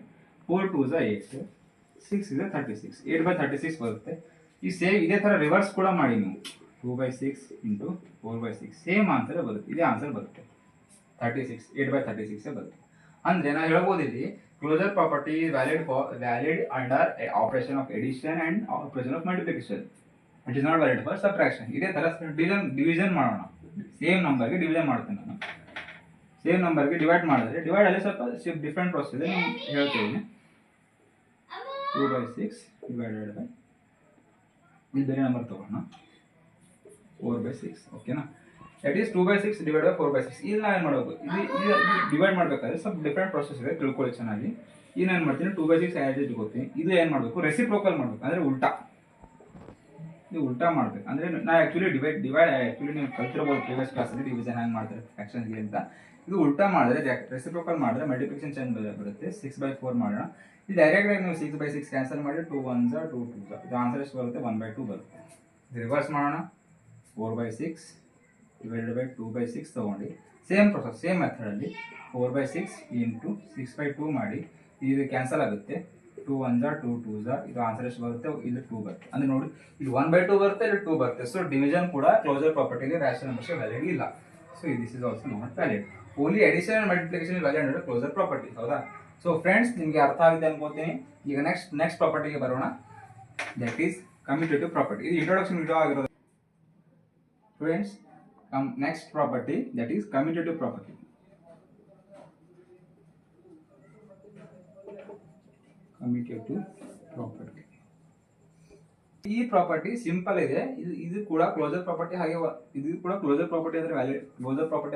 4 × 2 = 8, 6 = 36. 8/36 ಬರುತ್ತೆ. ಈ ಸೇಮ್ ಇದೇ ಥರ ರಿವರ್ಸ್ ಕೂಡ ಮಾಡಿ ನೀವು. 2/6 × 4/6 ಸೇಮ್ ಆನ್ಸರ್ ಬರುತ್ತೆ, ಇದೇ ಆನ್ಸರ್ ಬರುತ್ತೆ. 36 8/36 ಬರುತ್ತೆ. ಅಂದರೆ ನಾವು ಹೇಳ್ಬೋದು ಇಲ್ಲಿ closure property valid under operation of addition and operation of multiplication. It is not valid for subtraction. ಇದೇ ಥರ ಡಿವಿಷನ್ ಮಾಡೋಣ. ಸೇಮ್ ನಂಬರ್ಗೆ ಡಿವಿಷನ್ ಮಾಡ್ತೇನೆ ನಾನು. ಸೇಮ್ ನಂಬರ್ಗೆ ಡಿವೈಡ್ ಮಾಡಿದ್ರೆ ಡಿವೈಡಲ್ಲಿ ಸ್ವಲ್ಪ ಡಿಫ್ರೆಂಟ್ ಪ್ರೋಸೆಸ್ ಇದೆ, ನಾನು ಹೇಳ್ತೀನಿ. 2/6 ಡಿವೈಡೆಡ್ ಬೈ ಇಲ್ಲಿ ಬೇರೆ ನಂಬರ್ ತಗೋಣ, 4/6. ಓಕೆನಾ? That is 2/6 divide by 4/6. ಇಲ್ಲಿ ನಾವು ಏನು ಮಾಡಬೇಕು? ಇದು ಡಿವೈಡ್ ಮಾಡಬೇಕಾದ್ರೆ ಸ್ವಲ್ಪ ಡಿಫ್ರೆಂಟ್ ಪ್ರೋಸೆಸ್ ಇದೆ, ತಿಳ್ಕೊಳ್ಳಿ ಚೆನ್ನಾಗಿ. ಈಗ ನಾನು ಮಾಡ್ತೀನಿ 2/6 ಆ್ಯಡ್ ಇಟ್ಕೋತೀನಿ. ಇದು ಏನು ಮಾಡಬೇಕು? ರೆಸಿಪ್ರೋಕಲ್ ಮಾಡಬೇಕು, ಅಂದರೆ ಉಲ್ಟಾ. ಇದು ಉಲ್ಟಾ ಮಾಡಬೇಕು ಅಂದರೆ ನಾ ಆ್ಯಕ್ಚುಲಿ ಡಿವೈಡ್ ನೀವು ಕಲ್ತಿರ್ಬೋದು ಪ್ರೀವಿಯಸ್ ಕ್ಲಾಸಲ್ಲಿ ಡಿವಿಷನ್ ಹ್ಯಾಂಗೆ ಮಾಡ್ತಾರೆ ಫ್ರಾಕ್ಷನ್ಸ್ಗೆ ಅಂತ. ಇದು ಉಲ್ಟಾ ಮಾಡಿದ್ರೆ ರೆಸಿಪ್ರೋಕಲ್ ಮಾಡಿದ್ರೆ ಮಲ್ಟಿಪ್ಲಿಕೇಶನ್ ಚೇಂಜ್ ಬರುತ್ತೆ. 6/4 ಮಾಡೋಣ. ಇದು ಡೈರೆಕ್ಟಾಗಿ ನೀವು 6/6 ಕ್ಯಾನ್ಸಲ್ ಮಾಡಿ 2 1s 2 2s. ಇದು ಆನ್ಸರ್ ಎಷ್ಟು ಬರುತ್ತೆ? 1/2 ಬರುತ್ತೆ. ಇದು ರಿವರ್ಸ್ ಮಾಡೋಣ. 4/6 ಡಿವೈಡೆಡ್ ಬೈ 2/6 ತೊಗೊಂಡು ಸೇಮ್ ಪ್ರೊಸೆಸ್ ಸೇಮ್ ಮೆಥಡಲ್ಲಿ 4/6 × 6/2 ಮಾಡಿ. ಇದು ಕ್ಯಾನ್ಸಲ್ ಆಗುತ್ತೆ. 2 1s 2 2s. ಇದು ಆನ್ಸರ್ ಎಷ್ಟು ಬರುತ್ತೆ? ಇದು 2 ಬರುತ್ತೆ. ಅಂದರೆ ನೋಡಿ, ಇಲ್ಲಿ 1/2 ಬರುತ್ತೆ, ಇಲ್ಲಿ 2 ಬರುತ್ತೆ. ಸೊ ಡಿವಿಷನ್ ಕೂಡ ಕ್ಲೋಸರ್ ಪ್ರಾಪರ್ಟಿಗೆ ರ್ಯಾಷನಲ್ ನಂಬರ್ಸ್ ವ್ಯಾಲಿಡ್ ಇಲ್ಲ. So this is also not valid. Only addition and multiplication valid ಅಂದರೆ ಕ್ಲೋಸರ್ ಪ್ರಾಪರ್ಟಿ. ಹೌದಾ? ಸೊ ಫ್ರೆಂಡ್ಸ್, ನಿಮಗೆ ಅರ್ಥ ಆಗಿದೆ ಅನ್ಕೋತೀನಿ. ಈಗ ನೆಕ್ಸ್ಟ್ ಪ್ರಾಪರ್ಟಿಗೆ ಬರೋಣ. That is commutative property. ಇದು ಇಂಟ್ರೊಡಕ್ಷನ್ ವಿಡಿಯೋ ಆಗಿರೋದು friends. Next property that is commutative property. Commutative property ಈ ಪ್ರಾಪರ್ಟಿ ಸಿಂಪಲ್ ಇದೆ. ಇದು ಕೂಡ ಕ್ಲೋಸರ್ ಪ್ರಾಪರ್ಟಿ ಹಾಗೆ ಇದು ಕೂಡ ಕ್ಲೋಸರ್ ಪ್ರಾಪರ್ಟಿ ಅಂದರೆ ವ್ಯಾಲಿಡ್ ಕ್ಲೋಸರ್ ಪ್ರಾಪರ್ಟಿ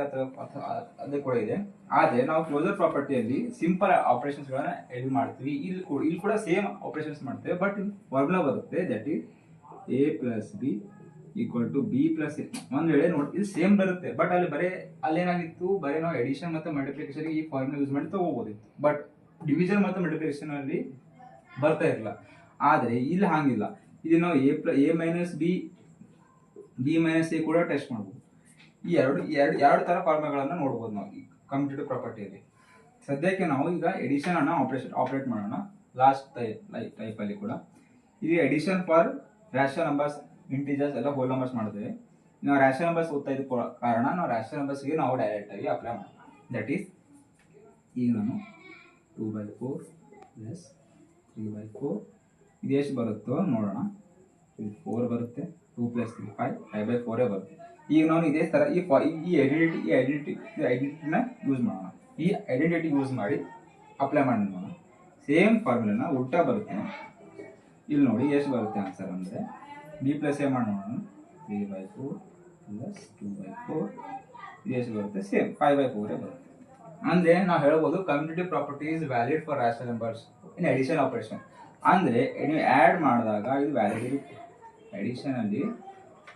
ಅದೇ ಕೂಡ ಇದೆ. ಆದರೆ ನಾವು ಕ್ಲೋಸರ್ ಪ್ರಾಪರ್ಟಿಯಲ್ಲಿ ಸಿಂಪಲ್ ಆಪರೇಷನ್ಸ್ಗಳನ್ನ ಎಲ್ಲಿ ಮಾಡ್ತೀವಿ, ಇಲ್ಲಿ ಕೂಡ ಸೇಮ್ ಆಪರೇಷನ್ಸ್ ಮಾಡ್ತೇವೆ. ಬಟ್ ಫಾರ್ಮುಲಾ ಬರುತ್ತೆ. That is A + B = B + A. ಒಂದು ವೇಳೆ ನೋಡಿ ಇದು ಸೇಮ್ ಬರುತ್ತೆ, ಬಟ್ ಅಲ್ಲೇನಾಗಿತ್ತು, ಬರೀ ನಾವು ಎಡಿಷನ್ ಮತ್ತು ಮಲ್ಟಿಪ್ಲಿಕೇಶನ್ ಈ ಫಾರ್ಮುಲಾ ಯೂಸ್ ಮಾಡಿ ತಗೋಬೋದಿತ್ತು. ಬಟ್ ಡಿವಿಷನ್ ಮತ್ತು ಮಲ್ಟಿಪ್ಲಿಕೇಶನ್ ಅಲ್ಲಿ ಬರ್ತಾ ಇರಲಿಲ್ಲ. ಆದರೆ ಇಲ್ಲಿ ಹಾಗಿಲ್ಲ. ಇದು ನಾವು A - B B - A ಕೂಡ ಟೆಸ್ಟ್ ಮಾಡ್ಬೋದು. ಈ ಎರಡು ಥರ ಫಾರ್ಮುಲಾಗಳನ್ನು ನೋಡ್ಬೋದು ನಾವು ಈ ಕಮ್ಯುಟೇಟಿವ್ ಪ್ರಾಪರ್ಟಿಯಲ್ಲಿ. ಸದ್ಯಕ್ಕೆ ನಾವು ಈಗ ಎಡಿಷನ್ ಅನ್ನು ಆಪರೇಟ್ ಮಾಡೋಣ. ಲಾಸ್ಟ್ ಟೈಪಲ್ಲಿ ಕೂಡ ಇದು addition for rational numbers integers ಎಲ್ಲ ಹೋಲ್ ನಂಬರ್ಸ್ ಮಾಡಿದ್ವಿ. ನಾವು ರ್ಯಾಷನಲ್ ನಂಬರ್ಸ್ ಓದ್ತಾ ಇದ್ದ ಕಾರಣ ನಾವು ರ್ಯಾಷನಲ್ ನಂಬರ್ಸ್ಗೆ ನಾವು ಡೈರೆಕ್ಟಾಗಿ ಅಪ್ಲೈ ಮಾಡೋಣ. ದಟ್ ಈಸ್ ಈಗ ನಾನು 2/4 ಪ್ಲಸ್ 3/4 ಇದು ಎಷ್ಟು ಬರುತ್ತೋ ನೋಡೋಣ. ಇದು 4 ಬರುತ್ತೆ, 2 + 3 5 5/4 ಬರುತ್ತೆ. ಈಗ ನಾನು ಇದೇ ಥರ ಈ ಐಡೆಂಟಿಟಿನ ಯೂಸ್ ಮಾಡೋಣ. ಈ ಐಡೆಂಟಿಟಿ ಯೂಸ್ ಮಾಡಿ ಅಪ್ಲೈ ಮಾಡಿ ನೋಡೋಣ. ಸೇಮ್ ಫಾರ್ಮುಲಾನ ಉಲ್ಟಾ ಬರುತ್ತೆ. ಇಲ್ಲಿ ನೋಡಿ ಎಷ್ಟು ಬರುತ್ತೆ ಆನ್ಸರ್ ಅಂದರೆ b + a ಮಾಡಿ ನೋಡೋಣ. 3/4 ಪ್ಲಸ್ 2/4 ಇದು ಎಷ್ಟು ಬರುತ್ತೆ? ಸೇಮ್ 5/4 ಬರುತ್ತೆ. ಅಂದರೆ ನಾವು ಹೇಳ್ಬೋದು commutative property is valid for rational numbers in addition operation. ಅಂದರೆ ನೀವು ಆ್ಯಡ್ ಮಾಡಿದಾಗ ಇದು ವ್ಯಾಲಿಡ್ ಇರುತ್ತೆ. ಅಡಿಷನಲ್ಲಿ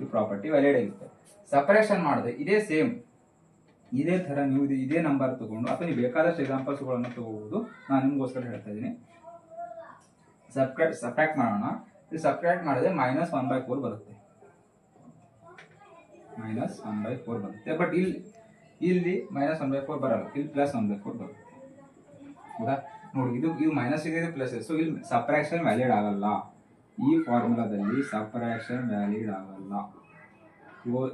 ಈ ಪ್ರಾಪರ್ಟಿ ವ್ಯಾಲಿಡ್ ಆಗಿರುತ್ತೆ. ಸಪರೇಷನ್ ಮಾಡಿದ್ರೆ ಇದೇ ಸೇಮ್ ಇದೇ ಥರ ನೀವು ಇದೇ ನಂಬರ್ ತೊಗೊಂಡು ಅಥವಾ ನೀವು ಬೇಕಾದಷ್ಟು ಎಕ್ಸಾಂಪಲ್ಸ್ಗಳನ್ನು ತೊಗೋಬೋದು. ನಾನು ನಿಮಗೋಸ್ಕರ ಹೇಳ್ತಾ ಇದ್ದೀನಿ. ಸಬ್ಟ್ರಾಕ್ಟ್ ಮಾಡೋಣ. ಇದು ಸಬ್ಟ್ರಾಕ್ಟ್ ಮಾಡಿದ್ರೆ -1/4 ಬರುತ್ತೆ. -1/4 ಬರುತ್ತೆ. ಬಟ್ ಇಲ್ಲಿ -1/4 ಬರಲ್ಲ, ಇಲ್ಲಿ +1/4 ಬರುತ್ತೆ. ಹೌದಾ? ನೋಡಿ, ಇದು ಮೈನಸ್ ಇದೆ, ಪ್ಲಸ್ ಇದೆ. ಸೊ ಇಲ್ಲಿ ಸಬ್ಟ್ರಾಕ್ಷನ್ ವ್ಯಾಲಿಡ್ ಆಗಲ್ಲ. ಈ ಫಾರ್ಮುಲಾದಲ್ಲಿ ಸಬ್ಟ್ರಾಕ್ಷನ್ ವ್ಯಾಲಿಡ್ ಆಗಲ್ಲ.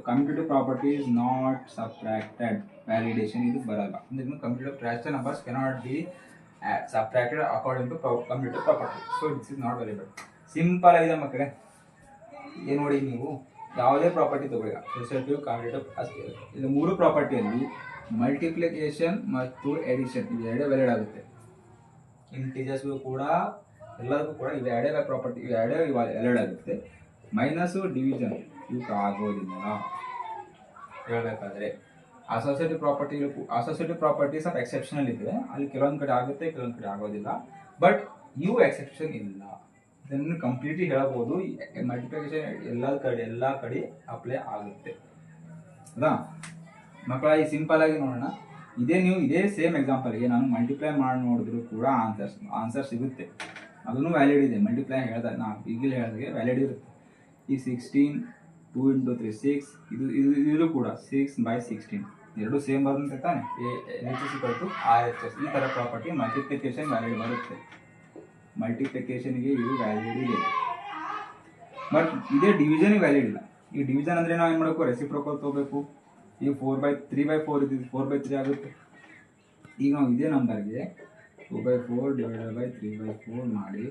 Commutative property is not subtracted. Validation ಇದು ಬರಲ್ಲ. ಅಂದ್ರೆ commutative rational numbers cannot be subtracted according to commutative property. So it's is not valid. Simple ಆಗಿದೆ ಮಕ್ಕಳೇ. ಏನು ನೋಡಿ, ನೀವು ಯಾವುದೇ ಪ್ರಾಪರ್ಟಿ ತಗೊಳ್ಳಿ, ಅಸೋಸಿಯೇಟಿವ್, ಕಮ್ಯುಟೇಟಿವ್ ಅಷ್ಟೇ. ಇದು 3 ಪ್ರಾಪರ್ಟಿಯಲ್ಲಿ ಮಲ್ಟಿಪ್ಲಿಕೇಶನ್ ಮತ್ತು ಎಡಿಷನ್ ಇವು ಎರಡೇ ವ್ಯಾಲಿಡ್ ಆಗುತ್ತೆ. ಇಂಟಿಜರ್ಸ್ಗೂ ಕೂಡ ಎಲ್ಲದಕ್ಕೂ ಕೂಡ ಇವು ಎರಡೇ ಪ್ರಾಪರ್ಟಿ, ಇವು ಎರಡೇ ವ್ಯಾಲಿಡ್ ಆಗುತ್ತೆ. ಮೈನಸ್ಸು, ಡಿವಿಷನ್ ಇವಕ್ಕೆ ಆಗೋದಿಲ್ಲ. ಹೇಳಬೇಕಾದ್ರೆ ಅಸೋಸಿಯೇಟಿವ್ ಪ್ರಾಪರ್ಟೀಸ್ ಆಫ್ ಎಕ್ಸೆಪ್ಷನಲ್ ಇದೆ. ಅಲ್ಲಿ ಕೆಲವೊಂದು ಕಡೆ ಆಗುತ್ತೆ, ಕೆಲವೊಂದು ಕಡೆ ಆಗೋದಿಲ್ಲ. ಬಟ್ ಇವು ಎಕ್ಸೆಪ್ಷನ್ ಇಲ್ಲ. ಇದನ್ನು ಕಂಪ್ಲೀಟ್ಲಿ ಹೇಳ್ಬೋದು. ಮಲ್ಟಿಪ್ಲಿಕೇಶನ್ ಎಲ್ಲ ಕಡೆ ಅಪ್ಲೈ ಆಗುತ್ತೆ. ಹೌದಾ ಮಕ್ಕಳ? ಈ ಸಿಂಪಲ್ ಆಗಿ ನೋಡೋಣ. ಇದೇ ಸೇಮ್ ಎಕ್ಸಾಂಪಲ್ಗೆ ನಾನು ಮಲ್ಟಿಪ್ಲೈ ಮಾಡಿ ನೋಡಿದ್ರು ಕೂಡ ಆನ್ಸರ್ ಸಿಗುತ್ತೆ. ಅದನ್ನು ವ್ಯಾಲಿಡ್ ಇದೆ. ಮಲ್ಟಿಪ್ಲೈ ಹೇಳಿದಾಗ ನಾವು ಈಗಲೇ ಹೇಳಿದಾಗೆ ವ್ಯಾಲಿಡ್ ಇರುತ್ತೆ. ಈ 16 2 × 3 6 ಇದು ಕೂಡ 6/16 ಎರಡು ಸೇಮ್ ಬರುತ್ತೆ ತಾನೆ. LHS = RHS. ಈ ಥರ ಪ್ರಾಪರ್ಟಿ ಮಲ್ಟಿಪ್ಲಿಕೇಶನ್ ವ್ಯಾಲಿಡ್ ಬರುತ್ತೆ. ಮಲ್ಟಿಪ್ಲಿಕೇಶನ್ಗೆ ಇದು ವ್ಯಾಲಿಡ್ ಇದೆ. ಬಟ್ ಇದೇ ಡಿವಿಷನ್ ವ್ಯಾಲಿಡ್ ಇಲ್ಲ. ಈ ಡಿವಿಷನ್ ಅಂದರೆ ನಾವು ಏನು ಮಾಡಬೇಕು? ರೆಸಿಪ್ರೋಕಲ್ ತೊಗೋಬೇಕು. ಈಗ 3/4 ಇದು 4/3 ಆಗುತ್ತೆ. ಈಗ ನಾವು ಇದೇ ನಂಬರ್ಗೆ 2/4 / 3/4 ಮಾಡಿ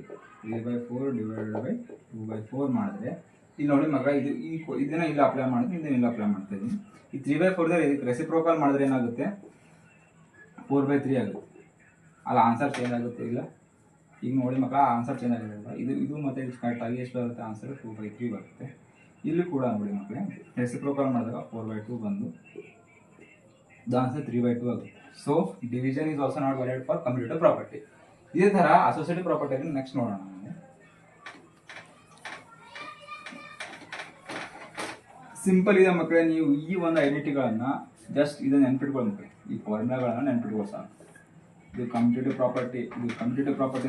3/4 / 2/4 ಮಾಡಿದ್ರೆ ಇಲ್ಲಿ ನೋಡಿ ಮಗ, ಇದನ್ನ ಇಲ್ಲ ಅಪ್ಲೈ ಮಾಡಿದ್ರೆ ಇದನ್ನ ಇಲ್ಲ ಅಪ್ಲೈ ಮಾಡ್ತಾ ಇದ್ದೀನಿ. ಈ 3/4 ಇದಕ್ಕೆ ರೆಸಿಪ್ರೋಕಲ್ ಮಾಡಿದ್ರೆ ಏನಾಗುತ್ತೆ? 4/3 ಆಗುತ್ತೆ. ಅಲ್ಲ, ಆನ್ಸರ್ ಚೇಂಜ್ ಆಗುತ್ತೆ. ಇಲ್ಲ, ಈಗ ನೋಡಿ ಮಕ್ಕಳ, ಆನ್ಸರ್ ಚೇಂಜ್ ಆಗಿರಲ್ಲ. ಇದು ಮತ್ತೆ ಇದು ಕರೆಕ್ಟ್ ಆಗಿ ಎಷ್ಟು ಬರುತ್ತೆ? ಆನ್ಸರ್ 2/3 ಬರುತ್ತೆ. ಇಲ್ಲಿ ಕೂಡ ನೋಡಿ ಮಕ್ಕಳೇ, ರೆಸಿಪ್ರೋಕಲ್ ಮಾಡಿದಾಗ 4/2 ಬಂದು ದ ಆನ್ಸರ್ 3/2 ಆಗುತ್ತೆ. So division is also not valid for commutative property. ಇದೇ ಥರ ಅಸೋಸಿಯೇಟಿವ್ ಪ್ರಾಪರ್ಟಿ ನೆಕ್ಸ್ಟ್ ನೋಡೋಣ. ಸಿಂಪಲ್ ಇದೆ ಮಕ್ಕಳೇ. ನೀವು ಈ ಒಂದು ಐಡೆಂಟಿಟಿಗಳನ್ನು ಜಸ್ಟ್ ಇದನ್ನು ನೆನ್ಪಿಟ್ಕೊಳ್ಳಿ ಮಕ್ಕಳೇ. ಈ ಫಾರ್ಮುಲಾಗಳನ್ನು ನೆನ್ಪಿಟ್ಕೊಳ್ಳಿ ಸಾಕು. ಇದು ಕಮ್ಯುಟೇಟಿವ್ ಪ್ರಾಪರ್ಟಿ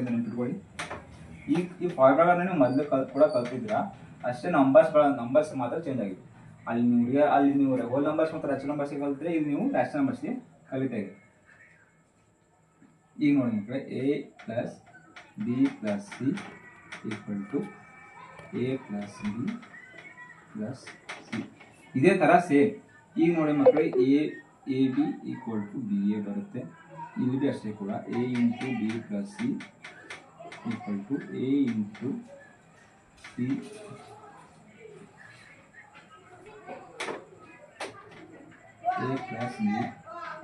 ಅಂತ ನೆನ್ಪಿಟ್ಕೊಳ್ಳಿ. ಈ ಫಾರ್ಮುಲಾಗಳನ್ನ ನೀವು ಮೊದಲು ಕೂಡ ಕಲ್ತಿದ್ದೀರಾ. ಅಷ್ಟೇ ನಂಬರ್ಸ್ ಮಾತ್ರ ಚೇಂಜ್ ಆಗಿದೆ. ಅಲ್ಲಿ ನೀವು ಹೋಲ್ ನಂಬರ್ಸ್ ಮತ್ತು ರ್ಯಾಷನಲ್ ನಂಬರ್ಸ್ಗೆ ಕಲಿತ್ರೆ ಇದು ನೀವು ರ್ಯಾಷನಲ್ ನಂಬರ್ಸ್ಗೆ ಕಲಿತಾ ಇದೆ. ಈಗ ನೋಡಿ ಮಕ್ಕಳೇ, a + b + c = a + b + c. ಇದೇ ಥರ ಸೇಮ್. ಈಗ ನೋಡಿ ಮಕ್ಕಳೇ, ab = ba ಬರುತ್ತೆ. ಇಲ್ಲಿ ಬಿ ಅಷ್ಟೇ ಕೂಡ a × b + c = a × c a + b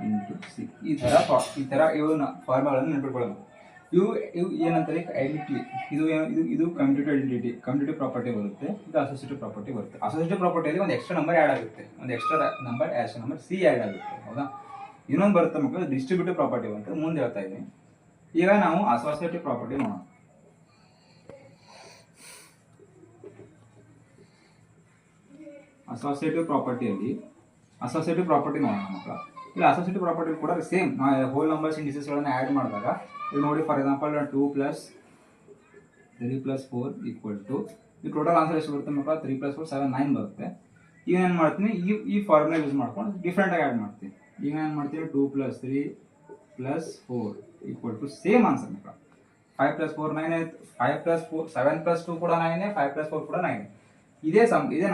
× c. ಈ ಥರ ಇವನ್ನ ಫಾರ್ಮುಲಾಗಳನ್ನು ನೆನಪಿಟ್ಕೊಳ್ಳೋದು. ಇವು ಏನಂತಾರೆ? ಐಡೆಂಟಿಟಿ. ಇದು ಕಮ್ಯುಟೇಟಿವ್ ಪ್ರಾಪರ್ಟಿ ಬರುತ್ತೆ. ಇದು ಅಸೋಸಿಯೇಟಿವ್ ಪ್ರಾಪರ್ಟಿ ಬರುತ್ತೆ. ಅಸೋಸಿಯೇಟಿವ್ ಪ್ರಾಪರ್ಟಿಯಲ್ಲಿ ಒಂದು ಎಕ್ಸ್ಟ್ರಾ ನಂಬರ್ ಆ್ಯಡ್ ಆಗುತ್ತೆ. ಒಂದು ಎಕ್ಸ್ಟ್ರಾ ನಂಬರ್ ಸಿ ಆ್ಯಡ್ ಆಗುತ್ತೆ. ಹೌದಾ? ಇನ್ನೊಂದು ಬರುತ್ತೆ ಮಕ್ಕಳು, ಡಿಸ್ಟ್ರಿಬ್ಯೂಟಿವ್ ಪ್ರಾಪರ್ಟಿ ಅಂತ ಮುಂದೆ ಹೇಳ್ತಾ ಇದ್ದೀನಿ. ಈಗ ನಾವು ಅಸೋಸಿಯೇಟಿವ್ ಪ್ರಾಪರ್ಟಿ ನೋಡೋಣ. ಅಸೋಸಿಯೇಟಿವ್ ಪ್ರಾಪರ್ಟಿ ನೋಡೋಣ ಮಕ್ಕಳ. ಇಲ್ಲಿ ಅಸೋಸಿಯೇಟಿವ್ ಪ್ರಾಪರ್ಟಿ ಕೂಡ ಸೇಮ್. ನಾವು ಹೋಲ್ ನಂಬರ್ಸ್ ಇಂಡಿಸಸ್ಗಳನ್ನು ಆ್ಯಡ್ ಮಾಡಿದಾಗ ಇದು ನೋಡಿ, ಫಾರ್ ಎಕ್ಸಾಂಪಲ್ 2 + 3 + 4 = ಈ ಟೋಟಲ್ ಆನ್ಸರ್ ಎಷ್ಟು ಬರುತ್ತೆ ಮಕ್ಕಳ? 3 + 4 7 9 ಬರುತ್ತೆ. ಈಗ ಏನು ಮಾಡ್ತೀನಿ? ಈ ಫಾರ್ಮುಲಾ ಯೂಸ್ ಮಾಡ್ಕೊಂಡು ಡಿಫ್ರೆಂಟಾಗಿ ಆ್ಯಡ್ ಮಾಡ್ತೀನಿ. ಈಗ ಏನು ಮಾಡ್ತೀನಿ? 2 + 3 + 4 = ಸೇಮ್ ಆನ್ಸರ್ ಮಕ್ಕಳ. 5 + 4 9 ಆಯಿತು. 5 + 4 7 + 2 ಕೂಡ 9, 5 + 4 ಕೂಡ 9. ಇದೇ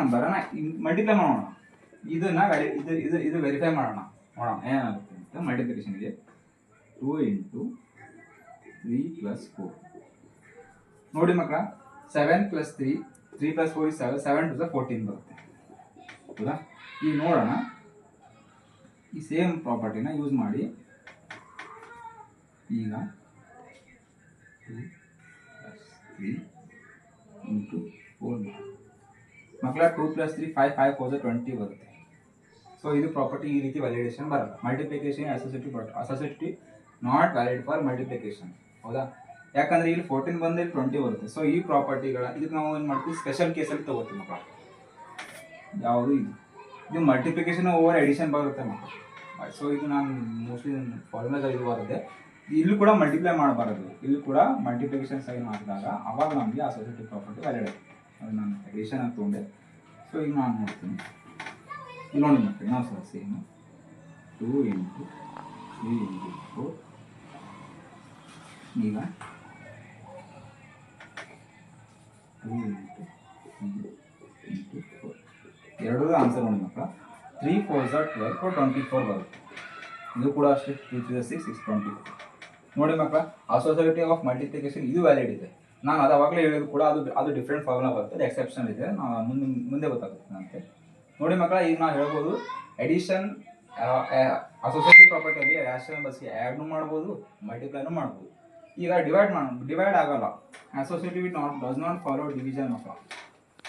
ನಂಬರನ್ನ ಮಲ್ಟಿಪ್ಲೈ ಮಾಡೋಣ. ಇದನ್ನ ಇದು ವೆರಿಫೈ ಮಾಡೋಣ ಏನಾಗುತ್ತೆ ಅಂತ. ಮಲ್ಟಿಪ್ಲಿಕೇಶನ್ಗೆ 2 × 3 + 4 ನೋಡಿ ಮಕ್ಕಳ, 7 + 3 3 + 4 is 7 7 to the 14 ಬರುತ್ತೆ. ಹೌದಾ? ಈಗ ನೋಡೋಣ, ಈ ಸೇಮ್ ಪ್ರಾಪರ್ಟಿನ ಯೂಸ್ ಮಾಡಿ ಈಗ 2 + 3 × 4 ಮಕ್ಕಳ 2 + 3 5 5 4 20 ಬರುತ್ತೆ. ಸೊ ಇದು ಪ್ರಾಪರ್ಟಿ ಈ ರೀತಿ ವ್ಯಾಲಿಡೇಷನ್ ಬರಲ್ಲ. Multiplication associative not valid for multiplication. ಹೌದಾ? ಯಾಕಂದ್ರೆ ಇಲ್ಲಿ 14 ಬಂದು ಇಲ್ಲಿ 20 ಬರುತ್ತೆ. ಸೊ ಈ ಪ್ರಾಪರ್ಟಿಗಳ ಇದಕ್ಕೆ ನಾವು ಏನು ಮಾಡ್ತೀವಿ, ಸ್ಪೆಷಲ್ ಕೇಸಲ್ಲಿ ತಗೋತೀವಿ ಮಕ್ಕಳ. ಯಾವುದು ಇದು ಮಲ್ಟಿಪ್ಲಿಕೇಶನ್ ಓವರ್ ಎಡಿಷನ್ ಬರುತ್ತೆ ಮಕ್ಕಳು. ಸೊ ಇದು ನಾನು ಮೋಸ್ಟ್ಲಿ ಫಾರ್ಮುಲಾ ಇದು ಬರುತ್ತೆ. ಇಲ್ಲೂ ಕೂಡ ಮಲ್ಟಿಪ್ಲೈ ಮಾಡಬಾರದು, ಇಲ್ಲಿ ಕೂಡ ಮಲ್ಟಿಪ್ಲಿಕೇಶನ್ ಸೈನ್ ಮಾಡಿದಾಗ ಅವಾಗ ನಮಗೆ ಅಸೋಸಿಯೇಟಿವ್ ಪ್ರಾಪರ್ಟಿ ವ್ಯಾಲಿಡ್ ಆಗುತ್ತೆ. ಅದು ನಾನು ಎಡಿಷನ್ ಅಂತ ತೊಗೊಂಡೆ. ಸೊ ಈಗ ನಾನು ನೋಡ್ತೀನಿ, ಇಲ್ಲಿ ನೋಡಿ ಮಕ್ಕಳು ನಾವು ಸರ್ ಸೇಮ್ 2 × 3 × 4 ಈಗ 2 × 3 × 4 ಎರಡೂ ಆನ್ಸರ್ ನೋಡಿ ಮಕ್ಕಳ. 3 × 4 = 12 or 24 ಬರುತ್ತೆ. ಇದು ಕೂಡ ಅಷ್ಟೇ, 2 × 3 = 6 = 24 ನೋಡಿ ಮಕ್ಕಳ. ಅಸೋಸಿಯೇಟಿವ್ ಆಫ್ ಮಲ್ಟಿಪ್ಲಿಕೇಶನ್ ಇದು ವ್ಯಾಲಿಡ್ ಇದೆ. ನಾನು ಅವಾಗಲೇ ಹೇಳಿದ್ರು ಕೂಡ ಅದು ಡಿಫ್ರೆಂಟ್ ಫಾರ್ಮುಲಾ ಬರುತ್ತೆ, ಎಕ್ಸೆಪ್ಷನ್ ಇದೆ, ಮುಂದೆ ಗೊತ್ತಾಗುತ್ತೆ ನನಗೆ. ನೋಡಿ ಮಕ್ಕಳ, ಈಗ ನಾವು ಹೇಳ್ಬೋದು ಎಡಿಷನ್ ಅಸೋಸಿಯೇಟಿವ್ ಪ್ರಾಪರ್ಟಿಯಲ್ಲಿ ರ್ಯಾಷನಲ್ ನಂಬರ್ಸ್ಗೆ ಆ್ಯಡ್ನು ಮಾಡ್ಬೋದು, ಮಲ್ಟಿಪ್ಲೈನು ಮಾಡ್ಬೋದು. ಈಗ ಡಿವೈಡ್ ಆಗಲ್ಲ. Associative does not follow division ಮಕ್ಕಳ.